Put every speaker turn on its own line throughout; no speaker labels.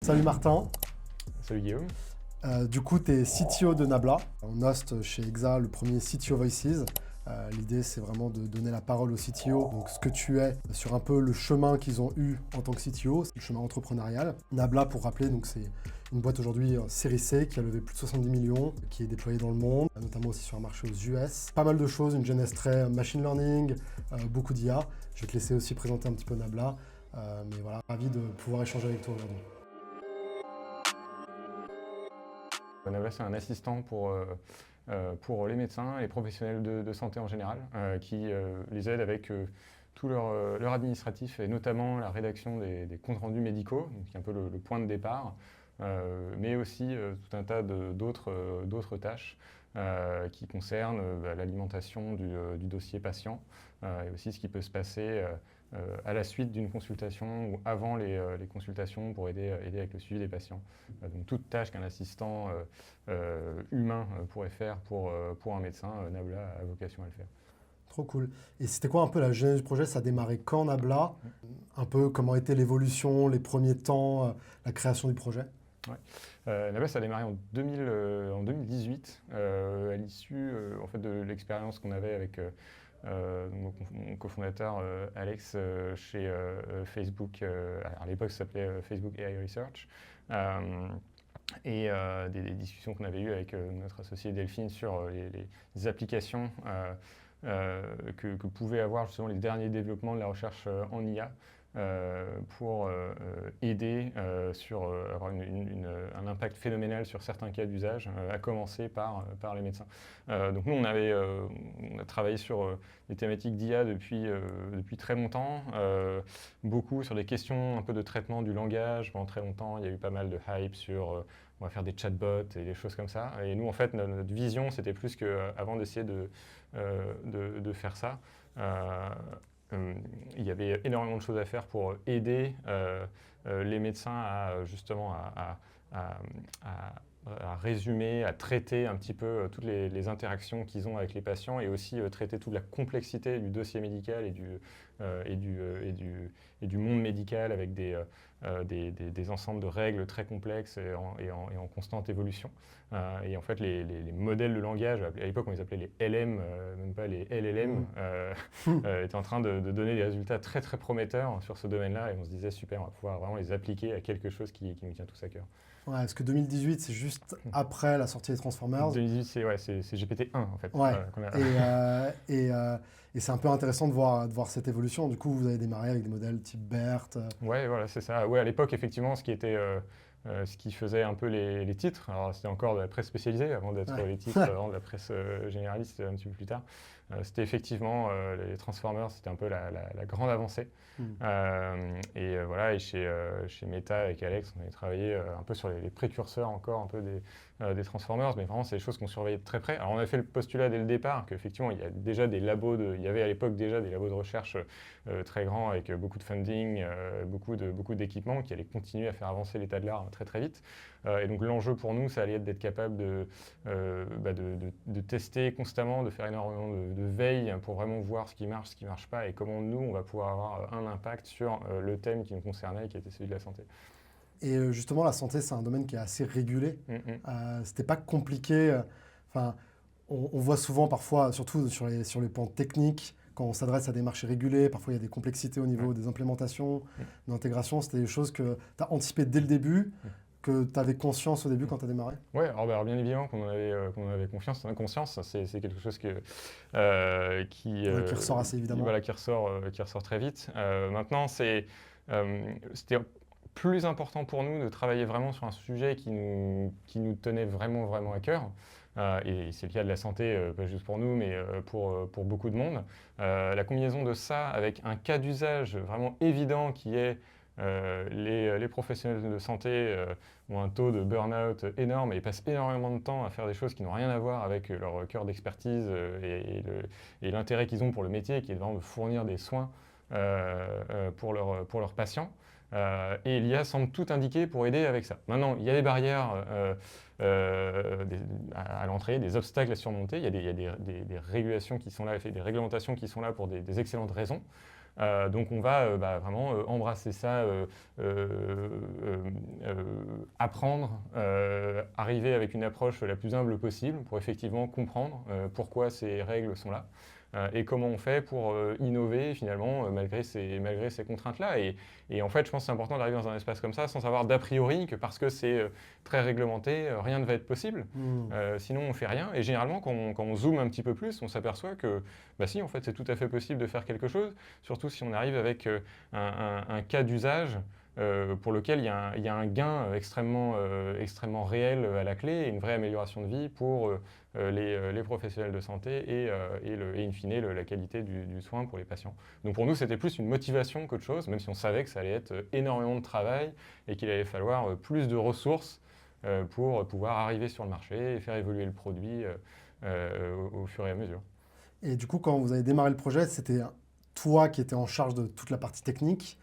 Salut Martin.
Salut Guillaume.
Du coup, tu es CTO de Nabla. On hoste chez Exa le premier CTO Voices. L'idée, c'est vraiment de donner la parole aux CTO, donc ce que tu es, sur un peu le chemin qu'ils ont eu en tant que CTO, c'est le chemin entrepreneurial. Nabla, pour rappeler, donc c'est une boîte aujourd'hui série C qui a levé plus de 70 millions, qui est déployée dans le monde, notamment aussi sur un marché aux US. Pas mal de choses, une jeunesse très machine learning, beaucoup d'IA. Je vais te laisser aussi présenter un petit peu Nabla, mais voilà, ravi de pouvoir échanger avec toi aujourd'hui.
Nabla, c'est un assistant pour les médecins et les professionnels de santé en général, qui les aide avec tout leur administratif et notamment la rédaction des comptes rendus médicaux, qui est un peu le point de départ, mais aussi tout un tas d'autres tâches qui concernent l'alimentation du dossier patient et aussi ce qui peut se passer à la suite d'une consultation ou avant les consultations pour aider avec le suivi des patients. Donc toute tâche qu'un assistant humain pourrait faire pour un médecin, Nabla a vocation à le faire.
Trop cool. Et c'était quoi un peu la genèse du projet? Ça a démarré quand Nabla? Un peu comment était l'évolution, les premiers temps, la création du projet?
Ouais. Nabla, ça a démarré en 2018, à l'issue en fait, de l'expérience qu'on avait avec mon cofondateur Alex chez Facebook. À l'époque, ça s'appelait Facebook AI Research. Et des discussions qu'on avait eues avec notre associé Delphine sur les applications que pouvaient avoir justement les derniers développements de la recherche en IA pour aider sur avoir un impact phénoménal sur certains cas d'usage, à commencer par les médecins. Donc nous, on a travaillé sur des thématiques d'IA depuis très longtemps, beaucoup sur des questions un peu de traitement du langage. Pendant très longtemps, il y a eu pas mal de hype sur on va faire des chatbots et des choses comme ça. Et nous, en fait, notre vision, c'était plus qu'avant d'essayer de faire ça, il y avait énormément de choses à faire pour aider les médecins à justement à résumer, à traiter un petit peu toutes les interactions qu'ils ont avec les patients et aussi traiter toute la complexité du dossier médical et du monde médical avec des ensembles de règles très complexes et en constante évolution. Et en fait, les modèles de langage, à l'époque on les appelait les LM, même pas les LLM, étaient en train de donner des résultats très très prometteurs sur ce domaine-là et on se disait super, on va pouvoir vraiment les appliquer à quelque chose qui nous tient tous à cœur.
Ouais, est-ce que 2018, c'est juste après la sortie des Transformers?
2018, c'est GPT-1 en fait.
Ouais. Et c'est un peu intéressant de voir cette évolution. Du coup, vous avez démarré avec des modèles type BERT.
Ouais, voilà, c'est ça. Ouais, à l'époque, effectivement, ce qui faisait un peu les titres, alors c'était encore de la presse spécialisée avant d'être les titres, avant de la presse généraliste un petit peu plus tard. C'était effectivement les Transformers, c'était un peu la grande avancée. Voilà, et chez Meta avec Alex, on avait travaillé un peu sur les précurseurs encore un peu des Transformers, mais vraiment c'est des choses qu'on surveillait de très près. Alors on a fait le postulat dès le départ qu'effectivement il y a déjà il y avait à l'époque déjà des labos de recherche très grands avec beaucoup de funding, beaucoup d'équipements qui allaient continuer à faire avancer l'état de l'art très très vite. Et donc l'enjeu pour nous, ça allait être d'être capable de tester constamment, de faire énormément de veille pour vraiment voir ce qui marche pas et comment nous, on va pouvoir avoir un impact sur le thème qui nous concernait, qui était celui de la santé.
Et justement, la santé, c'est un domaine qui est assez régulé. C'était pas compliqué. Enfin, on voit souvent parfois, surtout sur les pans techniques, quand on s'adresse à des marchés régulés, parfois il y a des complexités au niveau des implémentations, d'intégration. C'était des choses que tu as anticipées dès le début, que tu avais conscience au début quand tu as démarré?
Oui, alors bien évidemment qu'on en avait conscience, c'est quelque chose qui
ressort assez évidemment.
Voilà, qui ressort très vite. Maintenant, c'était plus important pour nous de travailler vraiment sur un sujet qui nous tenait vraiment, vraiment à cœur. Et c'est le cas de la santé, pas juste pour nous, mais pour beaucoup de monde. La combinaison de ça avec un cas d'usage vraiment évident qui est les professionnels de santé ont un taux de burn-out énorme et ils passent énormément de temps à faire des choses qui n'ont rien à voir avec leur cœur d'expertise et l'intérêt qu'ils ont pour le métier, qui est vraiment de fournir des soins pour leurs patients. Et l'IA semble tout indiquer pour aider avec ça. Maintenant, il y a des barrières à l'entrée, des obstacles à surmonter. Il y a des régulations qui sont là, des réglementations qui sont là pour des excellentes raisons. Donc on va vraiment embrasser ça, apprendre, arriver avec une approche la plus humble possible pour effectivement comprendre pourquoi ces règles sont là. Et comment on fait pour innover finalement malgré ces contraintes-là. Et en fait, je pense que c'est important d'arriver dans un espace comme ça sans avoir d'a priori que parce que c'est très réglementé, rien ne va être possible. Sinon, on ne fait rien. Et généralement, quand on zoome un petit peu plus, on s'aperçoit que bah si, en fait, c'est tout à fait possible de faire quelque chose, surtout si on arrive avec un cas d'usage pour lequel il y a un gain extrêmement réel à la clé et une vraie amélioration de vie pour les professionnels de santé et in fine la qualité du soin pour les patients. Donc pour nous, c'était plus une motivation qu'autre chose, même si on savait que ça allait être énormément de travail et qu'il allait falloir plus de ressources pour pouvoir arriver sur le marché et faire évoluer le produit au fur et à mesure.
Et du coup, quand vous avez démarré le projet, c'était toi qui étais en charge de toute la partie technique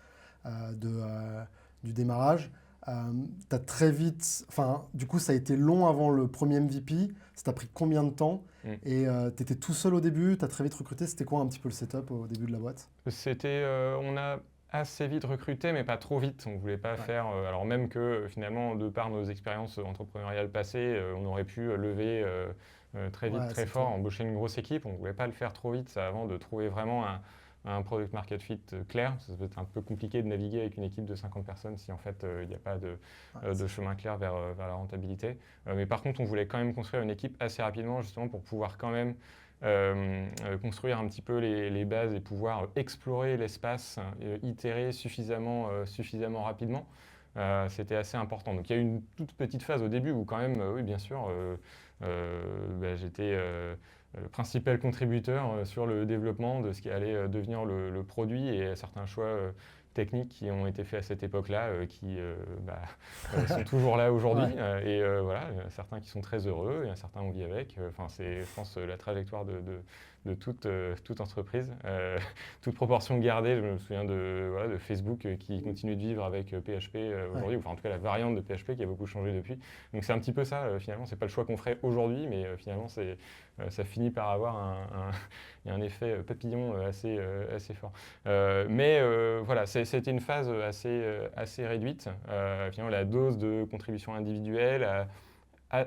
du démarrage. T'as très vite, enfin, du coup, ça a été long avant le premier MVP. Ça t'a pris combien de temps? Et tu étais tout seul au début, tu as très vite recruté. C'était quoi un petit peu le setup au début de la boîte?
On a assez vite recruté, mais pas trop vite. On ne voulait pas faire, alors même que finalement, de par nos expériences entrepreneuriales passées, on aurait pu lever très vite, très fort, embaucher une grosse équipe. On ne voulait pas le faire trop vite ça, avant de trouver vraiment un product market fit clair. Ça peut être un peu compliqué de naviguer avec une équipe de 50 personnes si en fait il n'y a pas de chemin clair vers la rentabilité. Mais par contre, on voulait quand même construire une équipe assez rapidement justement pour pouvoir quand même construire un petit peu les bases et pouvoir explorer l'espace, itérer suffisamment rapidement. C'était assez important. Donc il y a eu une toute petite phase au début où quand même, oui bien sûr, j'étais le principal contributeur sur le développement de ce qui allait devenir le produit et certains choix techniques qui ont été faits à cette époque-là, qui sont toujours là aujourd'hui. Et voilà, il y en a certains qui sont très heureux, il y en a certains on vit avec. Enfin, c'est, je pense, la trajectoire de toute entreprise. Toute proportion gardée, je me souviens de Facebook qui continue de vivre avec PHP aujourd'hui, enfin en tout cas la variante de PHP qui a beaucoup changé depuis. Donc c'est un petit peu ça, finalement, c'est pas le choix qu'on ferait aujourd'hui, mais finalement ça finit par avoir il y a un effet papillon assez fort. Mais voilà, c'était une phase assez réduite. Finalement, la dose de contribution individuelle a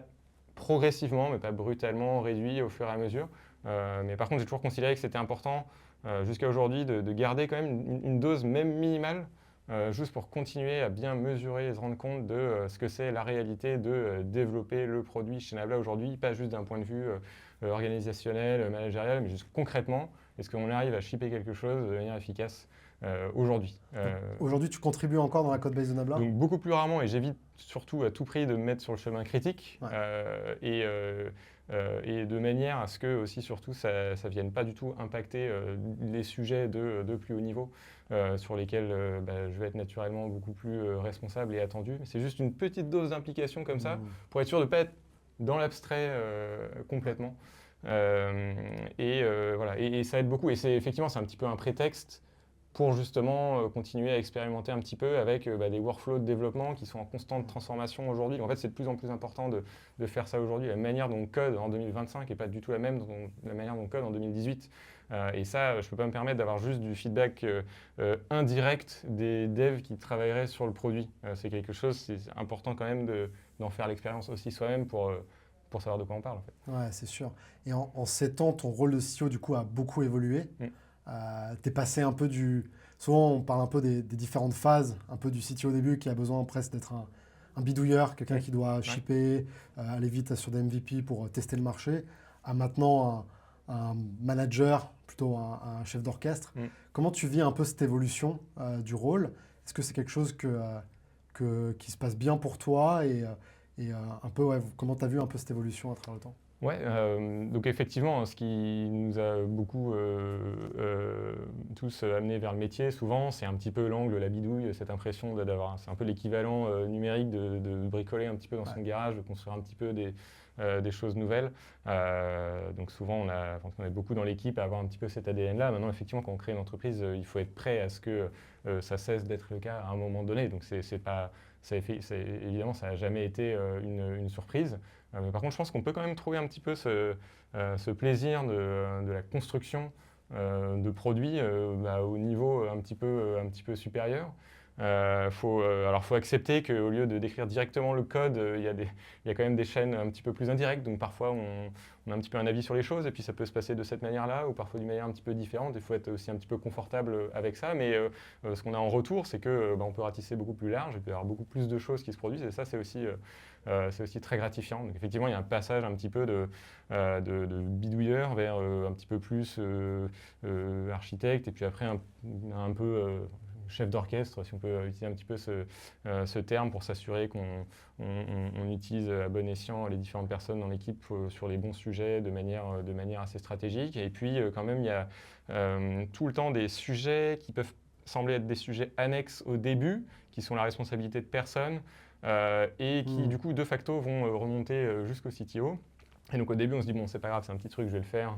progressivement, mais pas brutalement, réduit au fur et à mesure. Mais par contre, j'ai toujours considéré que c'était important, jusqu'à aujourd'hui, de garder quand même une dose même minimale, juste pour continuer à bien mesurer et se rendre compte de ce que c'est la réalité de développer le produit chez Nabla aujourd'hui, pas juste d'un point de vue organisationnel, managérial, mais juste concrètement, est-ce qu'on arrive à shipper quelque chose de manière efficace aujourd'hui.
Aujourd'hui, tu contribues encore dans la code base de Nabla?
Donc beaucoup plus rarement, et j'évite surtout à tout prix de me mettre sur le chemin critique, et de manière à ce que aussi surtout ça ne vienne pas du tout impacter les sujets de plus haut niveau sur lesquels je vais être naturellement beaucoup plus responsable et attendu. C'est juste une petite dose d'implication comme ça pour être sûr de ne pas être dans l'abstrait complètement. Voilà. Et ça aide beaucoup. Et effectivement, c'est un petit peu un prétexte pour justement continuer à expérimenter un petit peu avec des workflows de développement qui sont en constante transformation aujourd'hui. En fait, c'est de plus en plus important de faire ça aujourd'hui. La manière dont on code en 2025 n'est pas du tout la même la manière dont on code en 2018. Et ça, je ne peux pas me permettre d'avoir juste du feedback indirect des devs qui travailleraient sur le produit. C'est quelque chose, c'est important quand même d'en faire l'expérience aussi soi-même pour savoir de quoi on parle. En fait.
Ouais, c'est sûr. Et en 7 ans, ton rôle de CTO, du coup, a beaucoup évolué. T'es passé un peu souvent, on parle un peu des différentes phases, un peu du CTO au début qui a besoin presque d'être un bidouilleur, quelqu'un qui doit shipper, aller vite sur des MVP pour tester le marché, à maintenant un manager, plutôt un chef d'orchestre. Comment tu vis un peu cette évolution du rôle? Est-ce que c'est quelque chose qui se passe bien pour toi et un peu, comment tu as vu un peu cette évolution à travers le temps?
Ouais, donc effectivement, ce qui nous a beaucoup tous amenés vers le métier, souvent, c'est un petit peu l'angle, la bidouille, cette impression c'est un peu l'équivalent numérique de bricoler un petit peu dans son garage, de construire un petit peu des choses nouvelles. Donc souvent, on est beaucoup dans l'équipe à avoir un petit peu cet ADN-là. Maintenant, effectivement, quand on crée une entreprise, il faut être prêt à ce que ça cesse d'être le cas à un moment donné. Donc évidemment, ça n'a jamais été une surprise. Mais par contre, je pense qu'on peut quand même trouver un petit peu ce plaisir de la construction de produits au niveau un petit peu supérieur. Faut accepter qu'au lieu de décrire directement le code, il y a quand même des chaînes un petit peu plus indirectes. Donc parfois, on a un petit peu un avis sur les choses et puis ça peut se passer de cette manière-là ou parfois d'une manière un petit peu différente. Il faut être aussi un petit peu confortable avec ça. Mais ce qu'on a en retour, c'est que on peut ratisser beaucoup plus large, il peut y avoir beaucoup plus de choses qui se produisent et ça, c'est aussi très gratifiant. Donc effectivement, il y a un passage un petit peu de bidouilleur vers un petit peu plus architecte et puis après un peu chef d'orchestre, si on peut utiliser un petit peu ce terme pour s'assurer qu'on utilise à bon escient les différentes personnes dans l'équipe sur les bons sujets de manière assez stratégique. Et puis quand même, il y a tout le temps des sujets qui peuvent sembler être des sujets annexes au début, qui sont la responsabilité de personnes et qui du coup de facto vont remonter jusqu'au CTO. Et donc au début, on se dit, bon, c'est pas grave, c'est un petit truc, je vais le faire,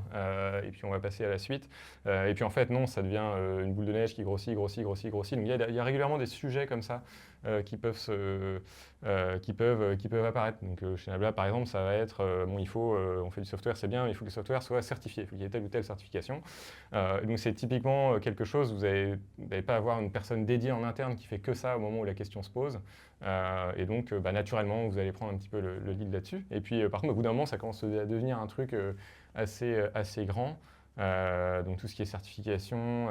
et puis on va passer à la suite. Et puis en fait, non, ça devient une boule de neige qui grossit, grossit, grossit, grossit. Donc il y a régulièrement des sujets comme ça qui peuvent apparaître. Donc chez Nabla, par exemple, ça va être, on fait du software, c'est bien, mais il faut que le software soit certifié, il faut qu'il y ait telle ou telle certification. Donc c'est typiquement quelque chose, vous n'allez pas avoir une personne dédiée en interne qui fait que ça au moment où la question se pose. Et donc, naturellement, vous allez prendre un petit peu le lead là-dessus. Et puis, par contre, au bout d'un moment, ça commence à devenir un truc assez grand. Donc, tout ce qui est certification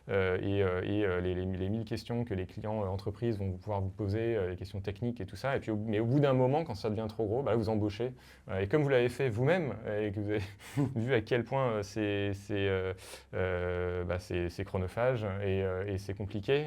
et les 1000 questions que les clients entreprises vont pouvoir vous poser, les questions techniques et tout ça. Et puis, mais au bout d'un moment, quand ça devient trop gros, vous embauchez. Et comme vous l'avez fait vous-même et que vous avez vu à quel point c'est chronophage et c'est compliqué,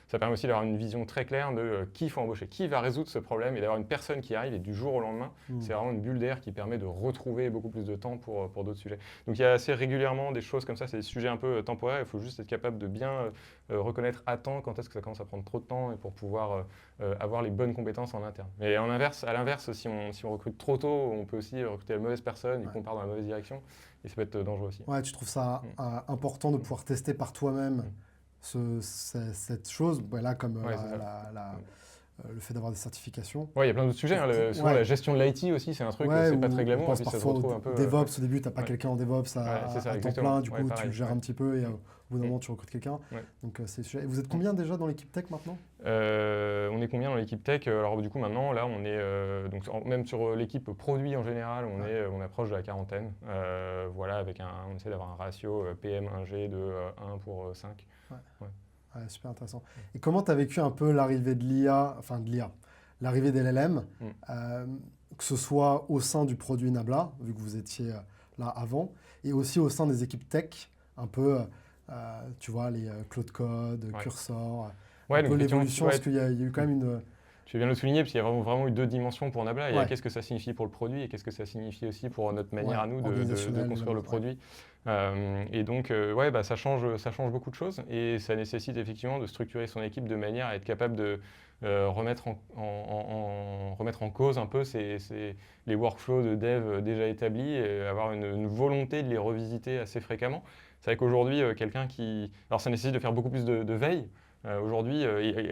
ça permet aussi d'avoir une vision très claire de qui il faut embaucher, qui va résoudre ce problème et d'avoir une personne qui arrive et du jour au lendemain, c'est vraiment une bulle d'air qui permet de retrouver beaucoup plus de temps pour d'autres sujets. Donc il y a assez régulièrement des choses comme ça, c'est des sujets un peu temporaires, il faut juste être capable de bien reconnaître à temps quand est-ce que ça commence à prendre trop de temps et pour pouvoir avoir les bonnes compétences en interne. Mais à l'inverse, si on recrute trop tôt, on peut aussi recruter la mauvaise personne et qu'on part dans la mauvaise direction et ça peut être dangereux aussi.
Ouais, tu trouves ça important de pouvoir tester par toi-même cette chose, là comme le fait d'avoir des certifications.
Ouais, il y a plein d'autres sujets. Souvent, la gestion de l'IT aussi, c'est un truc, c'est pas très glamour.
On pense
et puis ça se
parfois
retrouve un peu.
DevOps, au début, tu n'as pas quelqu'un en DevOps à temps
exactement.
plein, du coup,
pareil,
tu gères un petit peu et au bout d'un moment, tu recrutes quelqu'un. Donc, c'est sujet. Et vous êtes combien déjà dans l'équipe tech maintenant ?
On est combien dans l'équipe tech ? Alors, du coup, maintenant, là, on est. Même sur l'équipe produit en général, on approche de la quarantaine. Voilà, on essaie d'avoir un ratio PM1G de 1 pour 5.
Ouais, super intéressant. Et comment tu as vécu un peu l'arrivée de l'IA, l'arrivée des LLM, que ce soit au sein du produit Nabla, vu que vous étiez là avant, et aussi au sein des équipes tech, un peu, tu vois, les Claude Code, Cursor, un peu l'évolution, parce qu'il y a eu quand même une...
Je vais bien le souligner, parce qu'il y a vraiment eu deux dimensions pour Nabla. Il y a qu'est-ce que ça signifie pour le produit et qu'est-ce que ça signifie aussi pour notre manière à nous de construire le produit. Et donc, ça change beaucoup de choses et ça nécessite effectivement de structurer son équipe de manière à être capable de remettre en cause un peu les workflows de dev déjà établis et avoir une volonté de les revisiter assez fréquemment. C'est vrai qu'aujourd'hui, alors ça nécessite de faire beaucoup plus de veille. Aujourd'hui,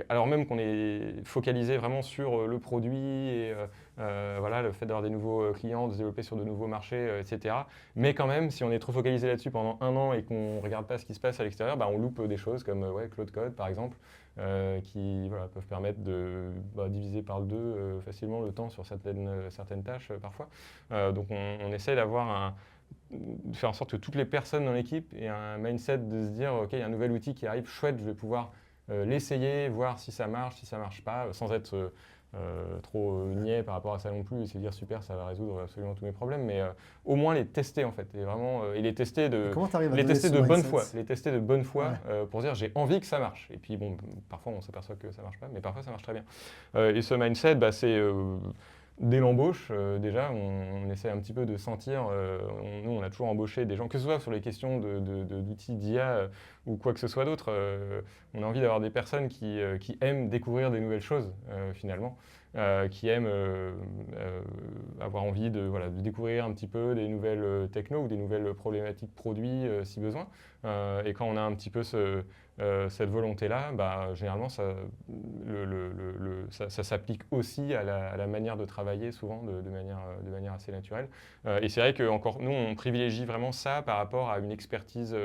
alors même qu'on est focalisé vraiment sur le produit et le fait d'avoir des nouveaux clients, de se développer sur de nouveaux marchés, etc. Mais quand même, si on est trop focalisé là-dessus pendant un an et qu'on ne regarde pas ce qui se passe à l'extérieur, on loupe des choses comme Claude Code par exemple, qui peuvent permettre de diviser par deux facilement le temps sur certaines tâches parfois. Donc on essaie de faire en sorte que toutes les personnes dans l'équipe aient un mindset de se dire ok, il y a un nouvel outil qui arrive, chouette, je vais pouvoir l'essayer, voir si ça marche pas, sans être trop niais par rapport à ça non plus, et se dire super, ça va résoudre absolument tous mes problèmes, mais au moins les tester en fait, et les tester de bonne foi pour dire j'ai envie que ça marche. Et puis parfois on s'aperçoit que ça marche pas, mais parfois ça marche très bien. Et ce mindset, c'est dès l'embauche, déjà, on essaie un petit peu de sentir, nous on a toujours embauché des gens, que ce soit sur les questions d'outils d'IA ou quoi que ce soit d'autre, on a envie d'avoir des personnes qui aiment découvrir des nouvelles choses finalement, qui aiment avoir envie de découvrir un petit peu des nouvelles technos ou des nouvelles problématiques produits si besoin. Et quand on a un petit peu cette volonté-là, généralement, ça s'applique aussi à la manière de travailler, souvent de manière assez naturelle. Et c'est vrai que encore, nous, on privilégie vraiment ça par rapport à une expertise,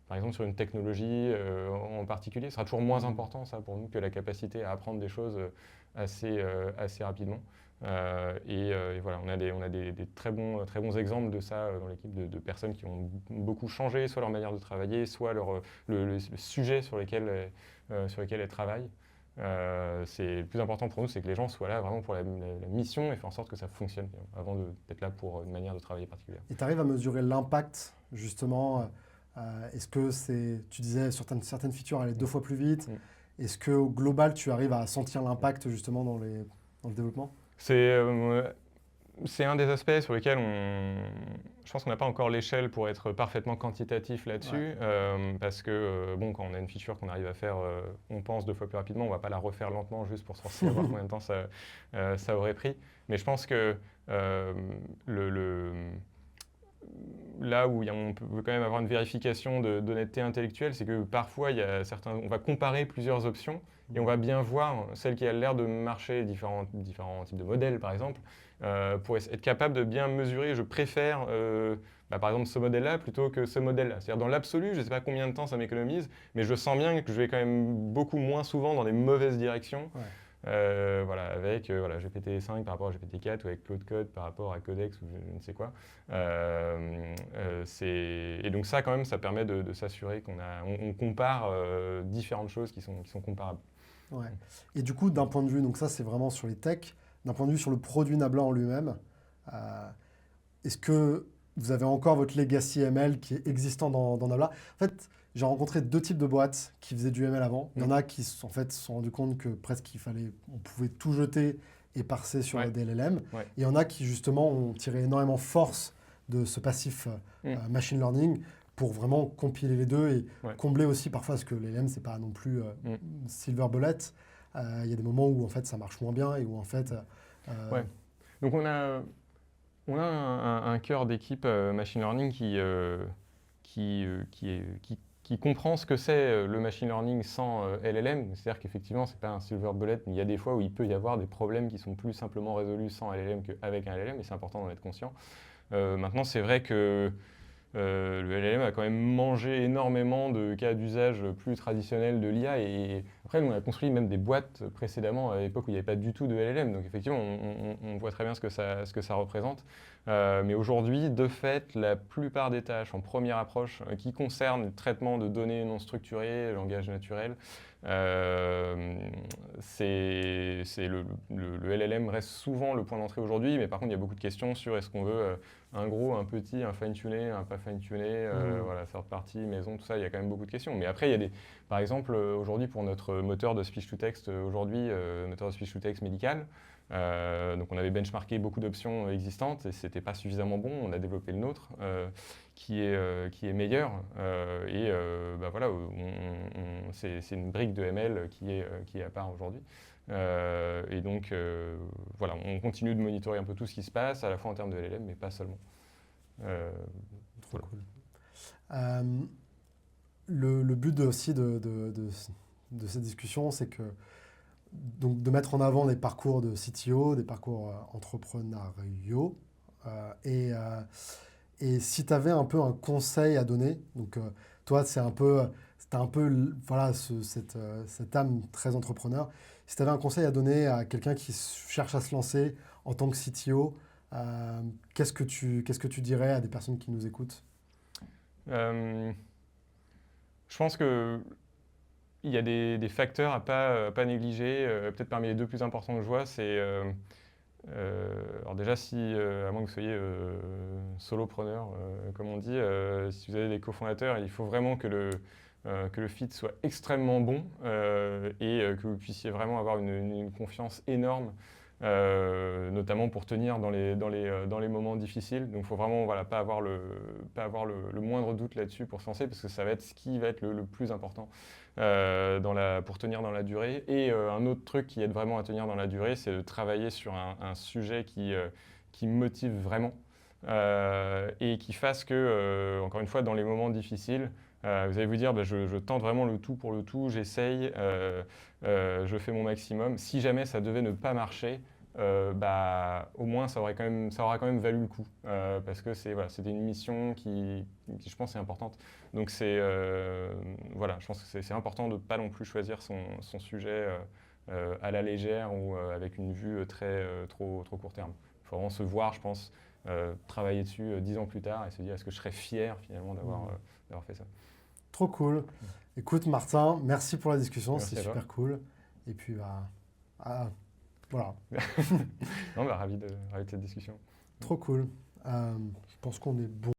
par exemple sur une technologie en particulier. Ce sera toujours moins important, ça, pour nous, que la capacité à apprendre des choses assez rapidement. Et voilà, on a des très bons exemples de ça dans l'équipe, de personnes qui ont beaucoup changé, soit leur manière de travailler, soit le sujet sur lesquels elles travaillent. Le plus important pour nous, c'est que les gens soient là vraiment pour la mission et faire en sorte que ça fonctionne, avant d'être là pour une manière de travailler particulière.
Et tu arrives à mesurer l'impact, justement. Est-ce que tu disais, certaines features allaient 2 fois plus vite. Est-ce qu'au global, tu arrives à sentir l'impact, justement, dans le développement?
C'est un des aspects sur lesquels je pense qu'on n'a pas encore l'échelle pour être parfaitement quantitatif là-dessus, parce que quand on a une feature qu'on arrive à faire, on pense 2 fois plus rapidement, on ne va pas la refaire lentement juste pour voir combien de temps ça aurait pris. Mais je pense que là où on peut quand même avoir une vérification d'honnêteté intellectuelle, c'est que parfois on va comparer plusieurs options et on va bien voir celle qui a l'air de marcher, différents types de modèles par exemple, pour être capable de bien mesurer. Je préfère par exemple ce modèle-là plutôt que ce modèle-là. C'est-à-dire dans l'absolu, je ne sais pas combien de temps ça m'économise, mais je sens bien que je vais quand même beaucoup moins souvent dans des mauvaises directions. Avec GPT-5 par rapport à GPT-4 ou avec Claude Code par rapport à Codex ou je ne sais quoi. Et donc ça, quand même, ça permet de s'assurer qu'on compare différentes choses qui sont comparables.
Ouais. Et du coup, d'un point de vue, donc ça c'est vraiment sur les techs, d'un point de vue sur le produit Nabla en lui-même, est-ce que vous avez encore votre legacy ML qui est existant dans Nabla? En fait, j'ai rencontré 2 types de boîtes qui faisaient du ML avant. Il y en a qui se sont rendus compte que presque on pouvait tout jeter et parser sur des LLM. Et il y en a qui justement ont tiré énormément force de ce passif machine learning pour vraiment compiler les deux et combler aussi parfois, parce que les LLM, c'est pas non plus silver bullet. Il y a des moments où en fait ça marche moins bien et où en fait...
Donc on a un cœur d'équipe machine learning qui comprend ce que c'est le machine learning sans LLM. C'est-à-dire qu'effectivement, ce n'est pas un silver bullet, mais il y a des fois où il peut y avoir des problèmes qui sont plus simplement résolus sans LLM qu'avec un LLM, et c'est important d'en être conscient. Maintenant, c'est vrai que le LLM a quand même mangé énormément de cas d'usage plus traditionnels de l'IA. Et après, nous, on a construit même des boîtes précédemment, à l'époque où il n'y avait pas du tout de LLM. Donc effectivement, on voit très bien ce que ça représente. Mais aujourd'hui, de fait, la plupart des tâches en première approche qui concernent le traitement de données non structurées, langage naturel, le LLM reste souvent le point d'entrée aujourd'hui. Mais par contre, il y a beaucoup de questions sur est-ce qu'on veut un gros, un petit, un fine-tuné, un pas fine-tuné, third party, maison, tout ça, il y a quand même beaucoup de questions. Mais après, il y a par exemple, aujourd'hui, pour notre moteur de speech-to-text, moteur de speech-to-text médical, donc on avait benchmarké beaucoup d'options existantes et c'était pas suffisamment bon. On a développé le nôtre qui est meilleur. C'est une brique de ML qui est à part aujourd'hui. Et donc, on continue de monitorer un peu tout ce qui se passe, à la fois en termes de LLM, mais pas seulement.
Trop cool. Le but aussi de cette discussion, c'est que donc de mettre en avant des parcours de CTO, des parcours entrepreneuriaux. Et si tu avais un peu un conseil à donner, donc toi, c'était un peu cette âme très entrepreneur. Si tu avais un conseil à donner à quelqu'un qui cherche à se lancer en tant que CTO, qu'est-ce que tu dirais à des personnes qui nous écoutent?
Je pense que il y a des facteurs à pas négliger. Peut-être parmi les 2 plus importants que je vois, c'est alors déjà, à moins que vous soyez solopreneur, comme on dit, si vous avez des cofondateurs, il faut vraiment que le fit soit extrêmement bon et que vous puissiez vraiment avoir une confiance énorme, notamment pour tenir dans les moments difficiles. Donc il faut vraiment pas avoir le moindre doute là-dessus pour se lancer, parce que ça va être ce qui va être le plus important pour tenir dans la durée. Et un autre truc qui aide vraiment à tenir dans la durée, c'est de travailler sur un sujet qui motive vraiment et qui fasse que, encore une fois, dans les moments difficiles, Vous allez vous dire, bah, je tente vraiment le tout pour le tout, j'essaye, je fais mon maximum. Si jamais ça devait ne pas marcher, bah, au moins ça aura quand même valu le coup. Parce que c'était une mission qui, je pense, est importante. Donc voilà, je pense que c'est important de ne pas non plus choisir son sujet à la légère ou avec une vue trop court terme. Il faut vraiment se voir, je pense, travailler dessus 10 ans plus tard et se dire est-ce que je serais fier finalement d'avoir fait ça.
Trop cool. Écoute, Martin, merci pour la discussion,
Merci
c'est
à toi.
super cool. Et puis, voilà,
Non, bah, ravi de cette discussion.
trop cool. Je pense qu'on est bon.